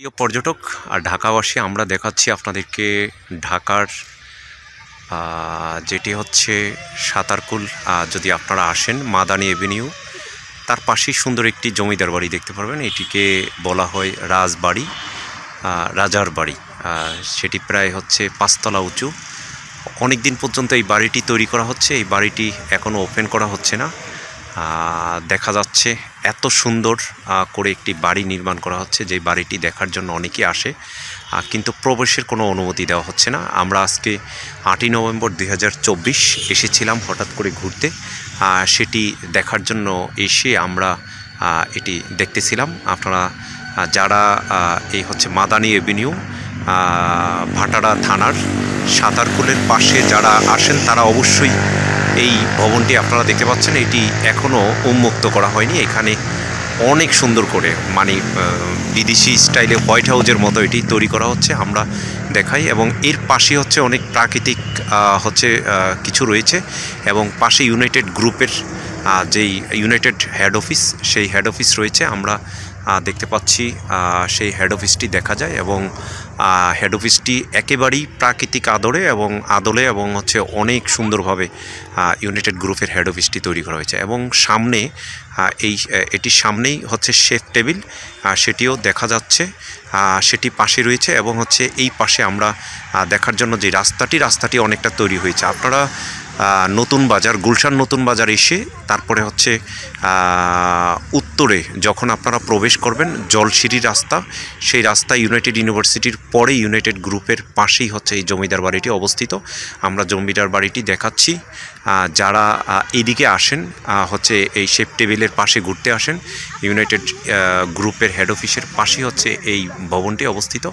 প্রিয় পর্যটক আর ঢাকাবাসী, আমরা দেখাচ্ছি আপনাদেরকে ঢাকার যেটি হচ্ছে সাতারকুল। যদি আপনারা আসেন মাদানী এভিনিউ, তার পাশেই সুন্দর একটি জমিদার বাড়ি দেখতে পারবেন। এটিকে বলা হয় রাজবাড়ি, রাজার বাড়ি। সেটি প্রায় হচ্ছে 5 তলা উঁচু। অনেক দিন পর্যন্ত এই বাড়িটি তৈরি করা হচ্ছে, এই বাড়িটি এখনও ওপেন করা হচ্ছে না। দেখা যাচ্ছে এত সুন্দর করে একটি বাড়ি নির্মাণ করা হচ্ছে, যে বাড়িটি দেখার জন্য অনেকেই আসে, কিন্তু প্রবেশের কোনো অনুমতি দেওয়া হচ্ছে না। আমরা আজকে 8ই নভেম্বর 2024 এসেছিলাম হঠাৎ করে ঘুরতে। সেটি দেখার জন্য এসে আমরা এটি দেখতেছিলাম। আপনারা যারা এই হচ্ছে মাদানী এভিনিউ ভাটারা থানার সাতারকুলের পাশে যারা আসেন, তারা অবশ্যই এই ভবনটি আপনারা দেখতে পাচ্ছেন, এটি এখনও উন্মুক্ত করা হয়নি। এখানে অনেক সুন্দর করে, মানে বিদেশি স্টাইলে হোয়াইট হাউসের মতো এটি তৈরি করা হচ্ছে, আমরা দেখাই। এবং এর পাশে হচ্ছে অনেক প্রাকৃতিক হচ্ছে কিছু রয়েছে, এবং পাশে ইউনাইটেড গ্রুপের যেই ইউনাইটেড হেড অফিস, সেই হেড অফিস রয়েছে। আমরা দেখতে পাচ্ছি সেই হেড অফিসটি দেখা যায়, এবং হেড অফিসটি একেবারেই প্রাকৃতিক আদলে এবং হচ্ছে অনেক সুন্দরভাবে ইউনাইটেড গ্রুপের হেড অফিসটি তৈরি করা হয়েছে। এবং সামনে এটির সামনেই হচ্ছে শেফ টেবিল, সেটিও দেখা যাচ্ছে, সেটি পাশে রয়েছে। এবং হচ্ছে এই পাশে আমরা দেখার জন্য যে রাস্তাটি অনেকটা তৈরি হয়েছে। আপনারা নতুন বাজার, গুলশান নতুন বাজার এসে তারপরে হচ্ছে উত্তরে যখন আপনারা প্রবেশ করবেন, জলসিঁড়ির রাস্তা, সেই রাস্তা ইউনাইটেড ইউনিভার্সিটির পরে ইউনাইটেড গ্রুপের পাশেই হচ্ছে এই জমিদার বাড়িটি অবস্থিত। আমরা জমিদার বাড়িটি দেখাচ্ছি। যারা এদিকে আসেন, হচ্ছে এই শেফ টেবিলের পাশে ঘুরতে আসেন, ইউনাইটেড গ্রুপের হেড অফিসের পাশেই হচ্ছে এই ভবনটি অবস্থিত।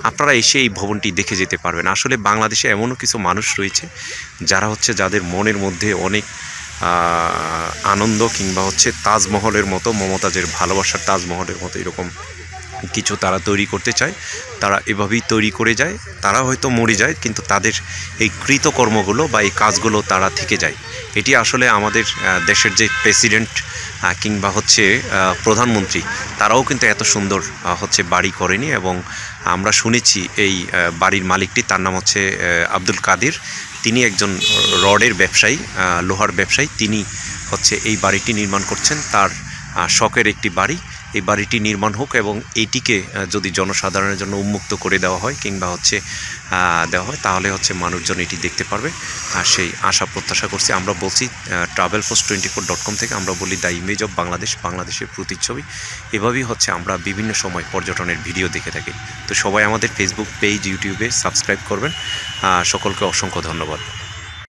আপনারা এসে এই ভবনটি দেখে যেতে পারবেন। আসলে বাংলাদেশে এমনও কিছু মানুষ রয়েছে যারা হচ্ছে যাদের মনের মধ্যে অনেক আনন্দ, কিংবা হচ্ছে তাজমহলের মতো, মমতাজের ভালোবাসার তাজমহলের মতো এরকম কিছু তারা তৈরি করতে চায়। তারা এভাবেই তৈরি করে যায়। তারা হয়তো মরে যায়, কিন্তু তাদের এই কৃতকর্মগুলো বা এই কাজগুলো তারা থেকে যায়। এটি আসলে আমাদের দেশের যে প্রেসিডেন্ট কিংবা হচ্ছে প্রধানমন্ত্রী, তারাও কিন্তু এত সুন্দর হচ্ছে বাড়ি করেনি। এবং আমরা শুনেছি এই বাড়ির মালিকটি, তার নাম হচ্ছে আব্দুল কাদের। তিনি একজন রডের ব্যবসায়ী, লোহার ব্যবসায়ী। তিনি হচ্ছে এই বাড়িটি নির্মাণ করছেন, তার শখের একটি বাড়ি। এই বাড়িটি নির্মাণ হোক, এবং এইটিকে যদি জনসাধারণের জন্য উন্মুক্ত করে দেওয়া হয় কিংবা হচ্ছে দেওয়া হয়, তাহলে হচ্ছে মানুষজন এটি দেখতে পারবে। সেই আশা প্রত্যাশা করছি। আমরা বলছি travelpost24.com থেকে, আমরা বলি দ্য ইমেজ অফ বাংলাদেশ, বাংলাদেশের প্রতিচ্ছবি। এভাবেই হচ্ছে আমরা বিভিন্ন সময় পর্যটনের ভিডিও দেখে থাকি। তো সবাই আমাদের ফেসবুক পেজ, ইউটিউবে সাবস্ক্রাইব করবেন। সকলকে অসংখ্য ধন্যবাদ।